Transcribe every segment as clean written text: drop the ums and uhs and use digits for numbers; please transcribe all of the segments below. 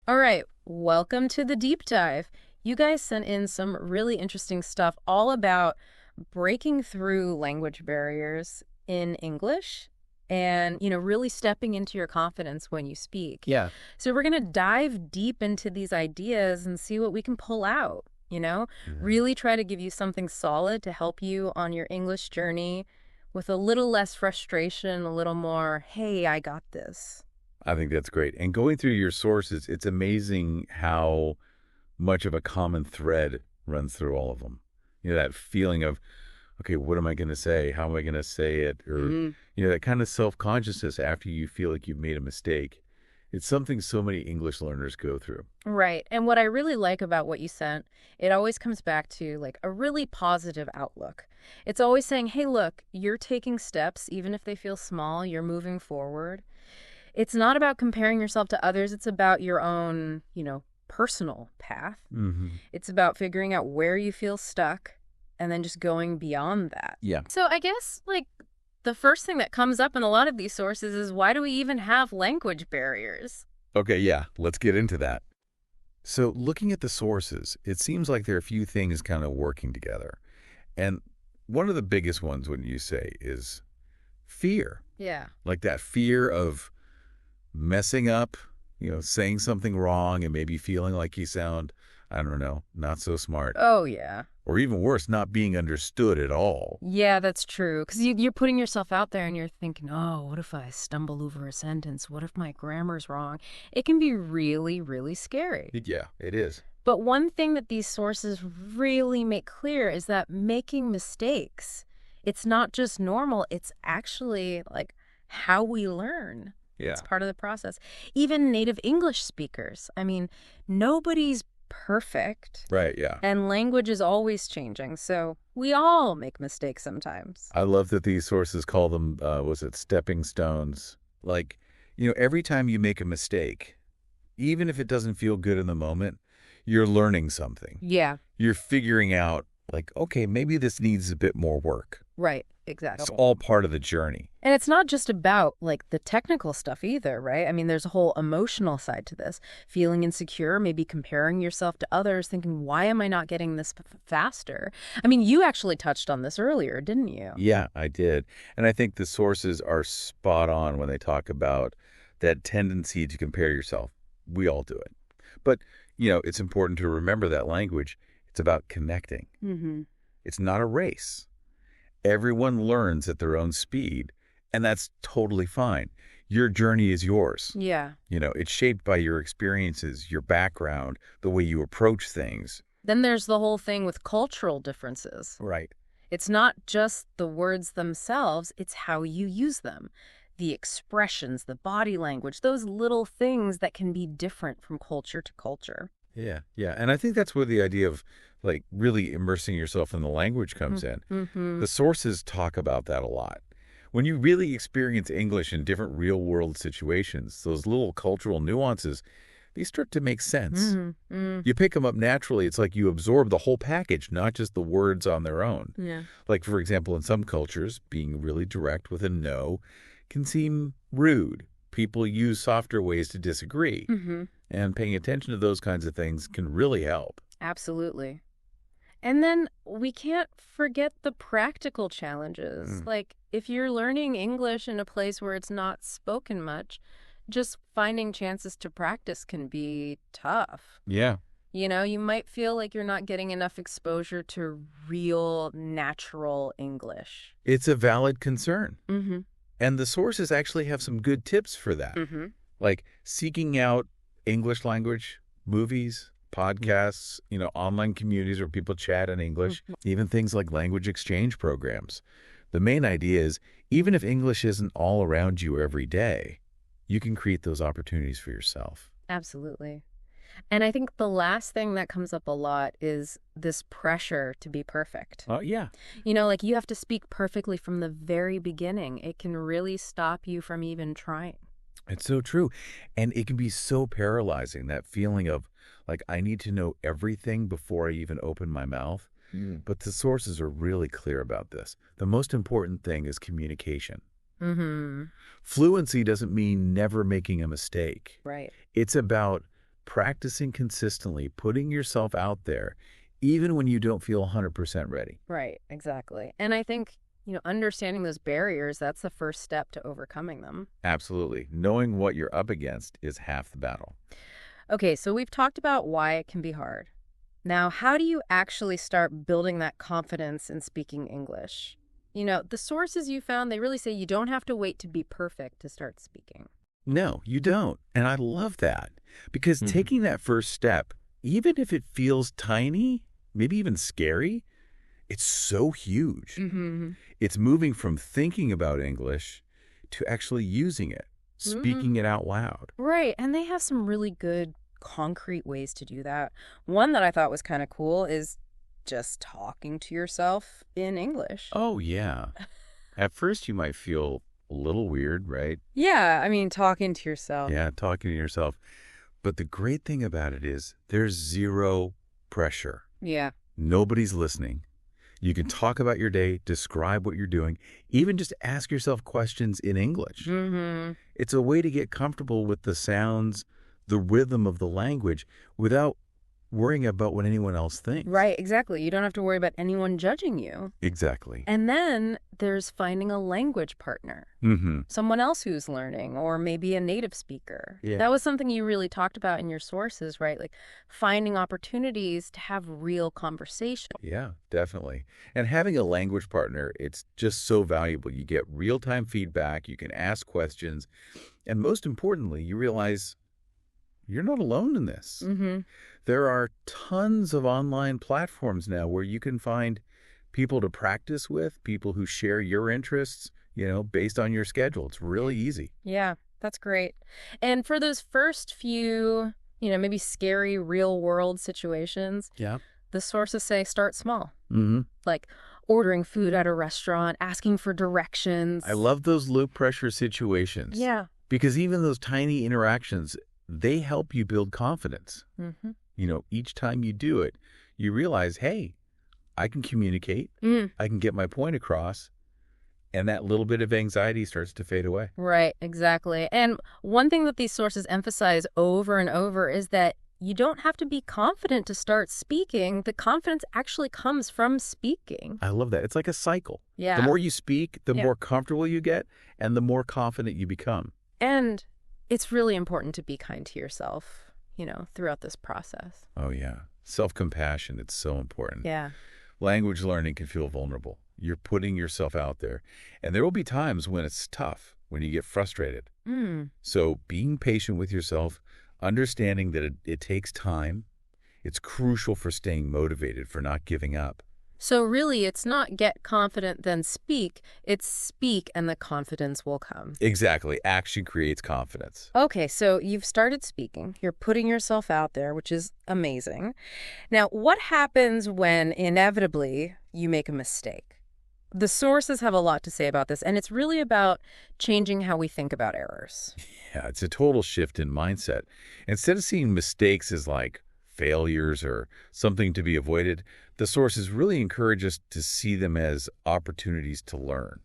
All right, welcome to the deep dive. You guys sent in some really interesting stuff all about breaking through language barriers in English and, really stepping into your confidence when you speak. Yeah. So we're going to dive deep into these ideas and see what we can pull out, Mhm. really try to give you something solid to help you on your English journey with a little less frustration, a little more, hey, I got this. I think that's great. And going through your sources, it's amazing how much of a common thread runs through all of them. That feeling of, okay, what am I going to say? How am I going to say it? Or, that kind of self-consciousness after you feel like you've made a mistake. It's something so many English learners go through. Right. And what I really like about what you sent, it always comes back to like a really positive outlook. It's always saying, hey, look, you're taking steps, even if they feel small, you're moving forward. It's not about comparing yourself to others, it's about your own, personal path. Hmm. It's about figuring out where you feel stuck and then just going beyond that. Yeah. So I guess, like, the first thing that comes up in a lot of these sources is why do we even have language barriers? Okay, yeah, let's get into that. So looking at the sources, it seems like there are a few things kind of working together. And one of the biggest ones, wouldn't you say, is fear. Yeah. Like that fear of messing up, saying something wrong and maybe feeling like you sound, I don't know, not so smart. Oh, yeah. Or even worse, not being understood at all. Yeah, that's true. Because you're putting yourself out there and you're thinking, oh, what if I stumble over a sentence? What if my grammar's wrong? It can be really, really scary. Yeah, it is. But one thing that these sources really make clear is that making mistakes, it's not just normal, it's actually like how we learn. It's Yeah. part of the process. Even native English speakers, I mean, nobody's perfect. Right, yeah. And language is always changing, so we all make mistakes sometimes. I love that these sources call them, was it stepping stones? Like, every time you make a mistake, even if it doesn't feel good in the moment, you're learning something. Yeah, You're figuring out, like, okay, maybe this needs a bit more work. right, It's exactly. all part of the journey. And it's not just about like the technical stuff either, right? I mean, there's a whole emotional side to this. Feeling insecure, maybe comparing yourself to others, thinking, why am I not getting this faster? I mean, you actually touched on this earlier, didn't you? Yeah, I did. And I think the sources are spot on when they talk about that tendency to compare yourself. We all do it. But, it's important to remember that language. It's about connecting. Mm-hmm. It's not a race. Everyone learns at their own speed, and that's totally fine. Your journey is yours. Yeah. It's shaped by your experiences, your background, the way you approach things. Then there's the whole thing with cultural differences. Right. It's not just the words themselves, it's how you use them. The expressions, the body language, those little things that can be different from culture to culture. Yeah, yeah. And I think that's where the idea of like really immersing yourself in the language comes in. Mm-hmm. The sources talk about that a lot. When you really experience English in different real world situations, those little cultural nuances, they start to make sense. Mm-hmm. You pick them up naturally. It's like you absorb the whole package, not just the words on their own. Yeah. Like, for example, in some cultures, being really direct with a no can seem rude. People use softer ways to disagree. Mm-hmm. And paying attention to those kinds of things can really help. Absolutely. And then we can't forget the practical challenges. Mm. Like, if you're learning English in a place where it's not spoken much, just finding chances to practice can be tough. Yeah. You might feel like you're not getting enough exposure to real, natural English. It's a valid concern. Mm-hmm. And the sources actually have some good tips for that. Mm-hmm. Like seeking out English language, movies, podcasts, online communities where people chat in English, even things like language exchange programs. The main idea is even if English isn't all around you every day, you can create those opportunities for yourself. Absolutely. And I think the last thing that comes up a lot is this pressure to be perfect. Oh, yeah. Like you have to speak perfectly from the very beginning. It can really stop you from even trying. It's so true. And it can be so paralyzing, that feeling of like, I need to know everything before I even open my mouth. But the sources are really clear about this. The most important thing is communication. Mm-hmm. Fluency doesn't mean never making a mistake. Right. It's about practicing consistently, putting yourself out there, even when you don't feel 100% ready. Right, exactly. And I think, understanding those barriers, that's the first step to overcoming them. Absolutely. Knowing what you're up against is half the battle. Okay, so we've talked about why it can be hard. Now, how do you actually start building that confidence in speaking English? The sources you found, they really say you don't have to wait to be perfect to start speaking. No, you don't. And I love that because taking that first step, even if it feels tiny, maybe even scary, it's so huge. Mm-hmm. It's moving from thinking about English to actually using it, speaking it out loud. Right, and they have some really good concrete ways to do that. One that I thought was kind of cool is just talking to yourself in English. Oh, yeah. At first, you might feel a little weird, right? Yeah, I mean, talking to yourself. Yeah, talking to yourself. But the great thing about it is there's zero pressure. Yeah. Nobody's listening. You can talk about your day, describe what you're doing, even just ask yourself questions in English. Mm-hmm. It's a way to get comfortable with the sounds, the rhythm of the language without worrying about what anyone else thinks. Right, exactly. You don't have to worry about anyone judging you. Exactly. And then there's finding a language partner, someone else who's learning, or maybe a native speaker. Yeah. That was something you really talked about in your sources, right? Like finding opportunities to have real conversation. Yeah, definitely. And having a language partner, it's just so valuable. You get real-time feedback, you can ask questions, and most importantly, you realize you're not alone in this. Mm-hmm. There are tons of online platforms now where you can find people to practice with, people who share your interests, based on your schedule. It's really easy. Yeah, that's great. And for those first few, maybe scary real world situations, Yeah. the sources say start small. Mm-hmm. Like ordering food at a restaurant, asking for directions. I love those low pressure situations. Yeah. Because even those tiny interactions, they help you build confidence. Mm-hmm. Each time you do it, you realize, hey, I can communicate, I can get my point across, and that little bit of anxiety starts to fade away. Right, exactly. And one thing that these sources emphasize over and over is that you don't have to be confident to start speaking. The confidence actually comes from speaking. I love that. It's like a cycle. Yeah. The more you speak, the more comfortable you get, and the more confident you become. And it's really important to be kind to yourself, throughout this process. Oh, yeah. Self-compassion, it's so important. Yeah. Language learning can feel vulnerable. You're putting yourself out there. And there will be times when it's tough, when you get frustrated. So being patient with yourself, understanding that it takes time, it's crucial for staying motivated, for not giving up. So really, it's not get confident, then speak. It's speak and the confidence will come. Exactly. Action creates confidence. Okay, so you've started speaking. You're putting yourself out there, which is amazing. Now, what happens when inevitably you make a mistake? The sources have a lot to say about this, and it's really about changing how we think about errors. Yeah, it's a total shift in mindset. Instead of seeing mistakes as like failures or something to be avoided, the sources really encourage us to see them as opportunities to learn.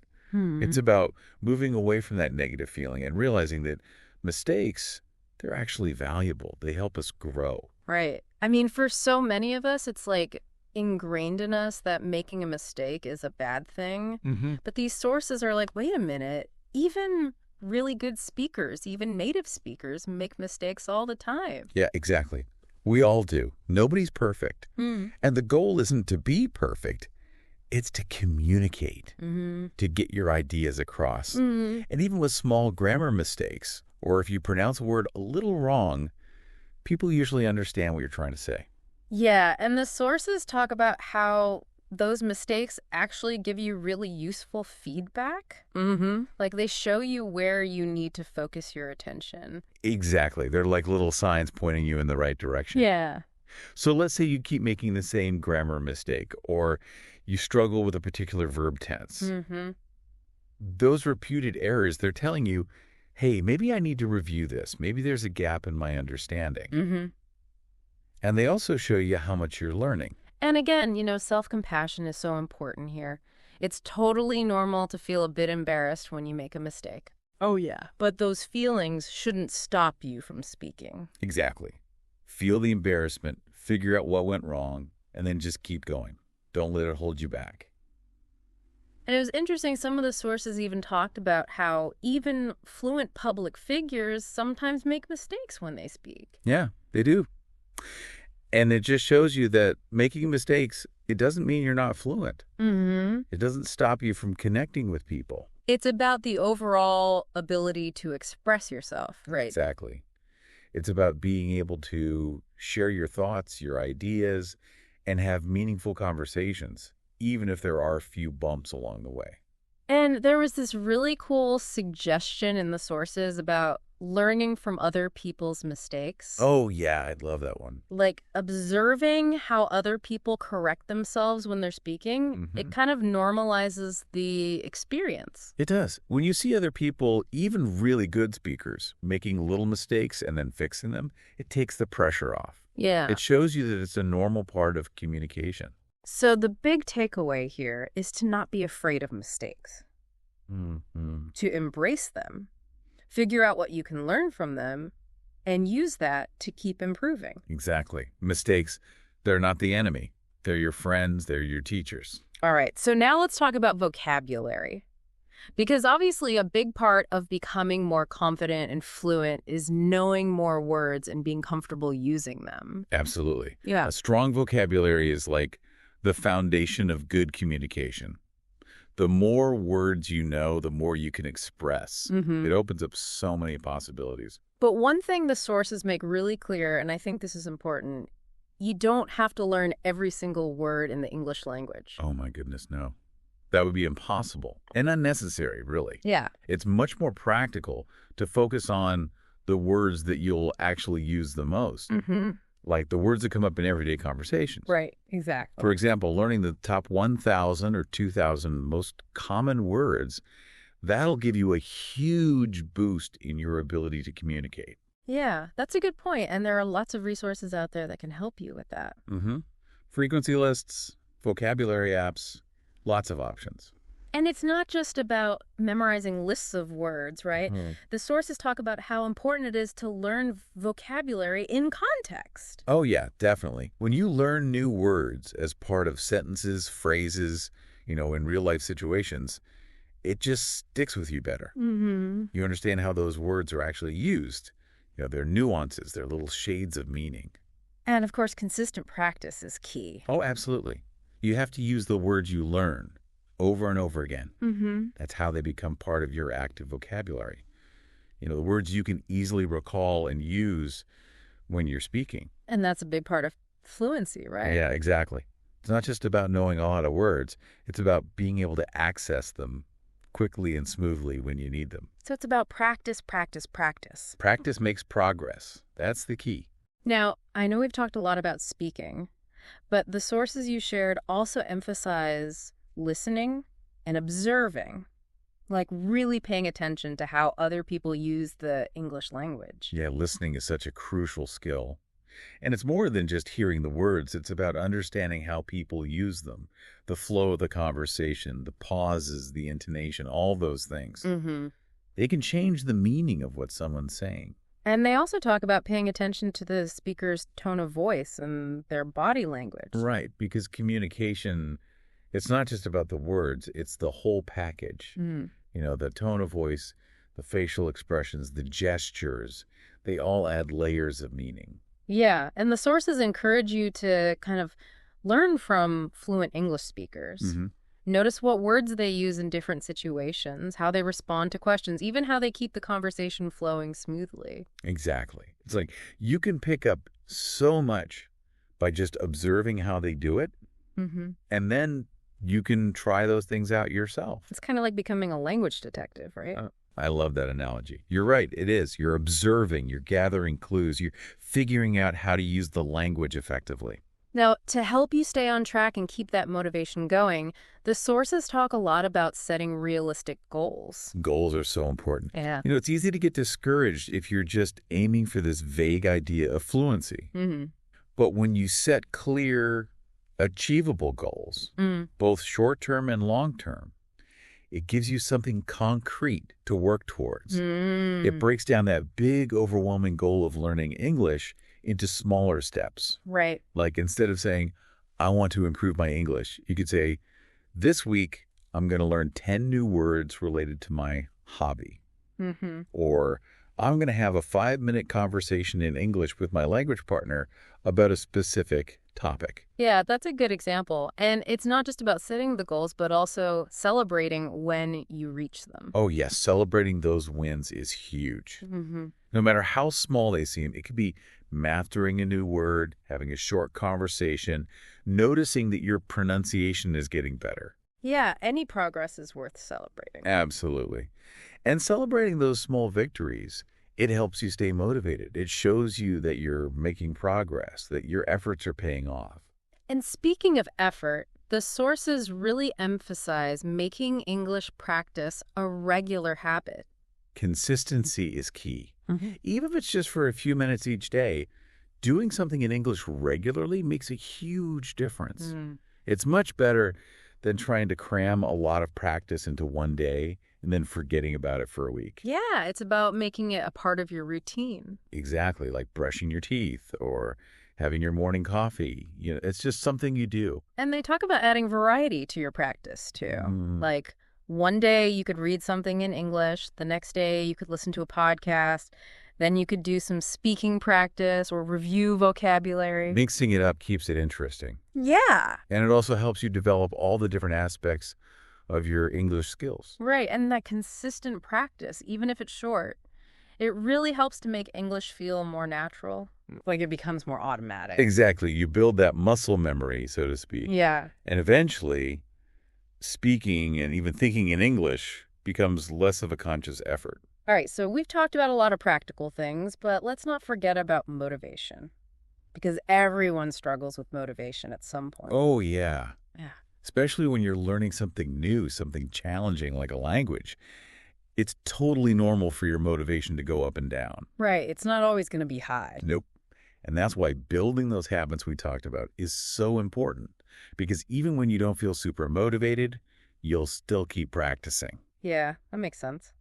It's about moving away from that negative feeling and realizing that mistakes, they're actually valuable. They help us grow. Right. I mean, for so many of us, it's like ingrained in us that making a mistake is a bad thing. But these sources are like, wait a minute, even really good speakers, even native speakers, make mistakes all the time. Yeah, exactly. We all do. Nobody's perfect. And the goal isn't to be perfect. It's to communicate, to get your ideas across. And even with small grammar mistakes, or if you pronounce a word a little wrong, people usually understand what you're trying to say. Yeah, and the sources talk about how those mistakes actually give you really useful feedback. Like they show you where you need to focus your attention. Exactly. They're like little signs pointing you in the right direction. Yeah. So let's say you keep making the same grammar mistake, or you struggle with a particular verb tense. Those repeated errors, they're telling you, hey, maybe I need to review this. Maybe there's a gap in my understanding. And they also show you how much you're learning. And again, self-compassion is so important here. It's totally normal to feel a bit embarrassed when you make a mistake. Oh, yeah. But those feelings shouldn't stop you from speaking. Exactly. Feel the embarrassment, figure out what went wrong, and then just keep going. Don't let it hold you back. And it was interesting, some of the sources even talked about how even fluent public figures sometimes make mistakes when they speak. Yeah, they do. And it just shows you that making mistakes, it doesn't mean you're not fluent. Mm-hmm. It doesn't stop you from connecting with people. It's about the overall ability to express yourself, right? Exactly. It's about being able to share your thoughts, your ideas, and have meaningful conversations, even if there are a few bumps along the way. And there was this really cool suggestion in the sources about learning from other people's mistakes. Oh, yeah, I'd love that one. Like observing how other people correct themselves when they're speaking, it kind of normalizes the experience. It does. When you see other people, even really good speakers, making little mistakes and then fixing them, it takes the pressure off. Yeah. It shows you that it's a normal part of communication. So the big takeaway here is to not be afraid of mistakes, to embrace them, figure out what you can learn from them, and use that to keep improving. Exactly. Mistakes, they're not the enemy. They're your friends. They're your teachers. All right, so now let's talk about vocabulary. Because obviously a big part of becoming more confident and fluent is knowing more words and being comfortable using them. Absolutely. Yeah. A strong vocabulary is like the foundation of good communication. The more words you know, the more you can express. It opens up so many possibilities. But one thing the sources make really clear, and I think this is important, you don't have to learn every single word in the English language. Oh my goodness, no. That would be impossible and unnecessary, really. Yeah. It's much more practical to focus on the words that you'll actually use the most, like the words that come up in everyday conversations. Right, exactly. For example, learning the top 1,000 or 2,000 most common words, that'll give you a huge boost in your ability to communicate. Yeah, that's a good point. And there are lots of resources out there that can help you with that. Frequency lists, vocabulary apps, lots of options. And it's not just about memorizing lists of words, right? The sources talk about how important it is to learn vocabulary in context. Oh, yeah, definitely. When you learn new words as part of sentences, phrases, in real life situations, it just sticks with you better. You understand how those words are actually used. Their nuances, their little shades of meaning. And of course, consistent practice is key. Oh, absolutely. You have to use the words you learn over and over again. That's how they become part of your active vocabulary. The words you can easily recall and use when you're speaking. And that's a big part of fluency, right? Yeah, exactly. It's not just about knowing a lot of words. It's about being able to access them quickly and smoothly when you need them. So it's about practice, practice, practice. Practice makes progress. That's the key. Now, I know we've talked a lot about speaking, but the sources you shared also emphasize listening and observing, like really paying attention to how other people use the English language. Yeah, listening is such a crucial skill. And it's more than just hearing the words. It's about understanding how people use them, the flow of the conversation, the pauses, the intonation, all those things. They can change the meaning of what someone's saying. And they also talk about paying attention to the speaker's tone of voice and their body language. Right, because communication, it's not just about the words, it's the whole package. The tone of voice, the facial expressions, the gestures, they all add layers of meaning. Yeah, and the sources encourage you to kind of learn from fluent English speakers. Notice what words they use in different situations, how they respond to questions, even how they keep the conversation flowing smoothly. Exactly. It's like you can pick up so much by just observing how they do it, and then you can try those things out yourself. It's kind of like becoming a language detective, right? I love that analogy. You're right. It is. You're observing, you're gathering clues, you're figuring out how to use the language effectively. Now, to help you stay on track and keep that motivation going, the sources talk a lot about setting realistic goals. Goals are so important. Yeah. It's easy to get discouraged if you're just aiming for this vague idea of fluency. But when you set clear, achievable goals, both short-term and long-term, It gives you something concrete to work towards. It Mm, breaks down that big, overwhelming goal of learning English into smaller steps. right. Like instead of saying, I want to improve my English, you could say, this week, I'm going to learn 10 new words related to my hobby. Mm-hmm. Or I'm going to have a 5-minute conversation in English with my language partner about a specific topic. Yeah, that's a good example. And it's not just about setting the goals, but also celebrating when you reach them. Oh, yes, celebrating those wins is huge. Mm-hmm. No matter how small they seem, it could be mastering a new word, having a short conversation, noticing that your pronunciation is getting better. Yeah, any progress is worth celebrating. Absolutely. And celebrating those small victories, it helps you stay motivated. It shows you that you're making progress, that your efforts are paying off. And speaking of effort, the sources really emphasize making English practice a regular habit. Consistency is key. Mm-hmm. Even if it's just for a few minutes each day, doing something in English regularly makes a huge difference. Mm. It's much better than trying to cram a lot of practice into one day and then forgetting about it for a week. Yeah, it's about making it a part of your routine. Exactly, like brushing your teeth or having your morning coffee. It's just something you do. And they talk about adding variety to your practice, too. Mm, Like, one day you could read something in English, the next day you could listen to a podcast, then you could do some speaking practice or review vocabulary. Mixing it up keeps it interesting. Yeah. And it also helps you develop all the different aspects of your English skills. Right, and that consistent practice, even if it's short, it really helps to make English feel more natural. Like it becomes more automatic. Exactly. You build that muscle memory, so to speak. Yeah. And eventually, speaking and even thinking in English becomes less of a conscious effort. All right, so we've talked about a lot of practical things, but let's not forget about motivation. Because everyone struggles with motivation at some point. Oh, yeah. Yeah. Especially when you're learning something new, something challenging like a language. It's totally normal for your motivation to go up and down. Right, it's not always going to be high. Nope. And that's why building those habits we talked about is so important. Because even when you don't feel super motivated, you'll still keep practicing. Yeah, that makes sense.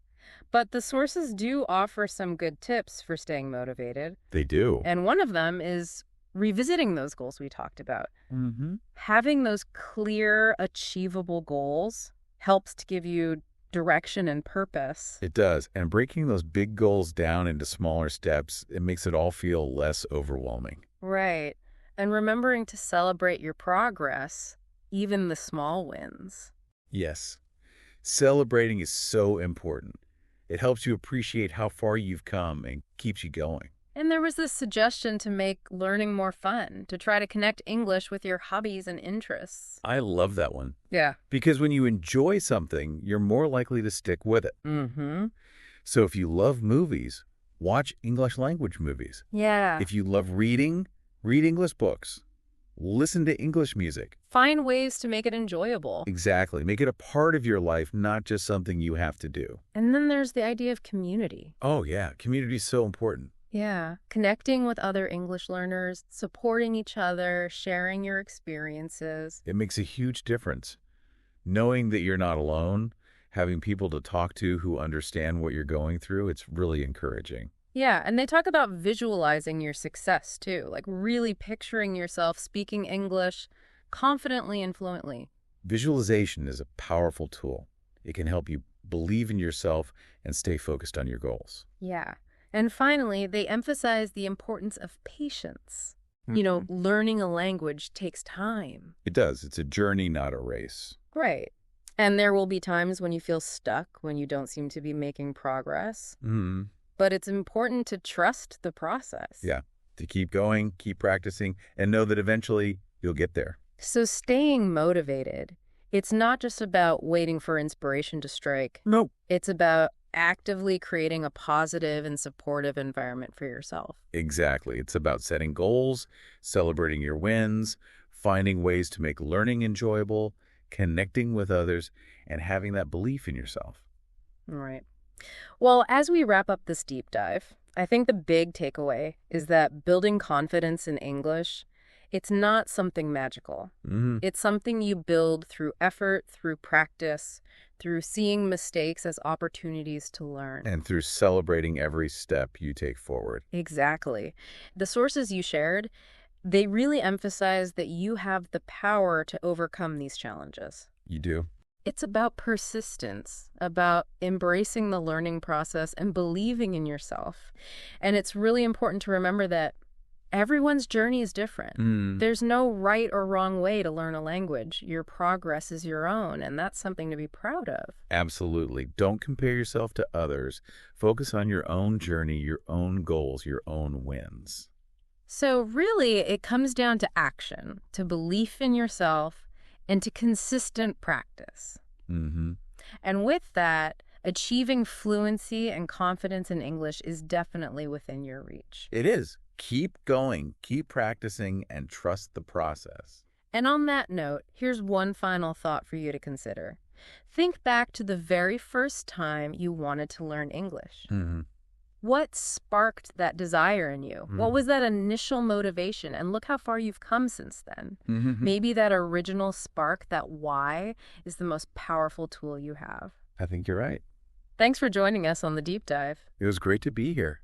But the sources do offer some good tips for staying motivated. They do. And one of them is revisiting those goals we talked about. Mm-hmm. Having those clear, achievable goals helps to give you direction and purpose. It does. And breaking those big goals down into smaller steps, it makes it all feel less overwhelming. Right. And remembering to celebrate your progress, even the small wins. Yes. Celebrating is so important. It helps you appreciate how far you've come and keeps you going. And there was this suggestion to make learning more fun, to try to connect English with your hobbies and interests. I love that one. Yeah. Because when you enjoy something, you're more likely to stick with it. Mm-hmm. So if you love movies, watch English language movies. Yeah. If you love reading, read English books. Listen to English music. Find ways to make it enjoyable. Exactly. Make it a part of your life, not just something you have to do. And then there's the idea of community. Oh, yeah. Community is so important. Yeah. Connecting with other English learners, supporting each other, sharing your experiences. It makes a huge difference. Knowing that you're not alone, having people to talk to who understand what you're going through, it's really encouraging. Yeah, and they talk about visualizing your success too, like really picturing yourself speaking English confidently and fluently. Visualization is a powerful tool. It can help you believe in yourself and stay focused on your goals. Yeah. And finally, they emphasize the importance of patience. You know, learning a language takes time. It does. It's a journey, not a race. Right. And there will be times when you feel stuck, when you don't seem to be making progress. Mm-hmm. But it's important to trust the process. Yeah. To keep going, keep practicing, and know that eventually you'll get there. So staying motivated, it's not just about waiting for inspiration to strike. Nope. It's about actively creating a positive and supportive environment for yourself. Exactly. It's about setting goals, celebrating your wins, finding ways to make learning enjoyable, connecting with others, and having that belief in yourself. All right. Well, as we wrap up this deep dive, I think the big takeaway is that building confidence in English, It's not something magical. Hmm. It's something you build through effort, through practice, through seeing mistakes as opportunities to learn. And through celebrating every step you take forward. Exactly. The sources you shared, they really emphasize that you have the power to overcome these challenges. You do? It's about persistence, about embracing the learning process and believing in yourself. And it's really important to remember that everyone's journey is different. Mm. There's no right or wrong way to learn a language. Your progress is your own, and that's something to be proud of. Absolutely. Don't compare yourself to others. Focus on your own journey, your own goals, your own wins. So really, it comes down to action, to belief in yourself, and to consistent practice. Mm-hmm. And with that, achieving fluency and confidence in English is definitely within your reach. It is. Keep going, keep practicing, and trust the process. And on that note, here's one final thought for you to consider. Think back to the very first time you wanted to learn English. Mm-hmm. What sparked that desire in you? What was that initial motivation? And look how far you've come since then. Mm-hmm. Maybe that original spark, that why, is the most powerful tool you have. I think you're right. Thanks for joining us on the Deep Dive. It was great to be here.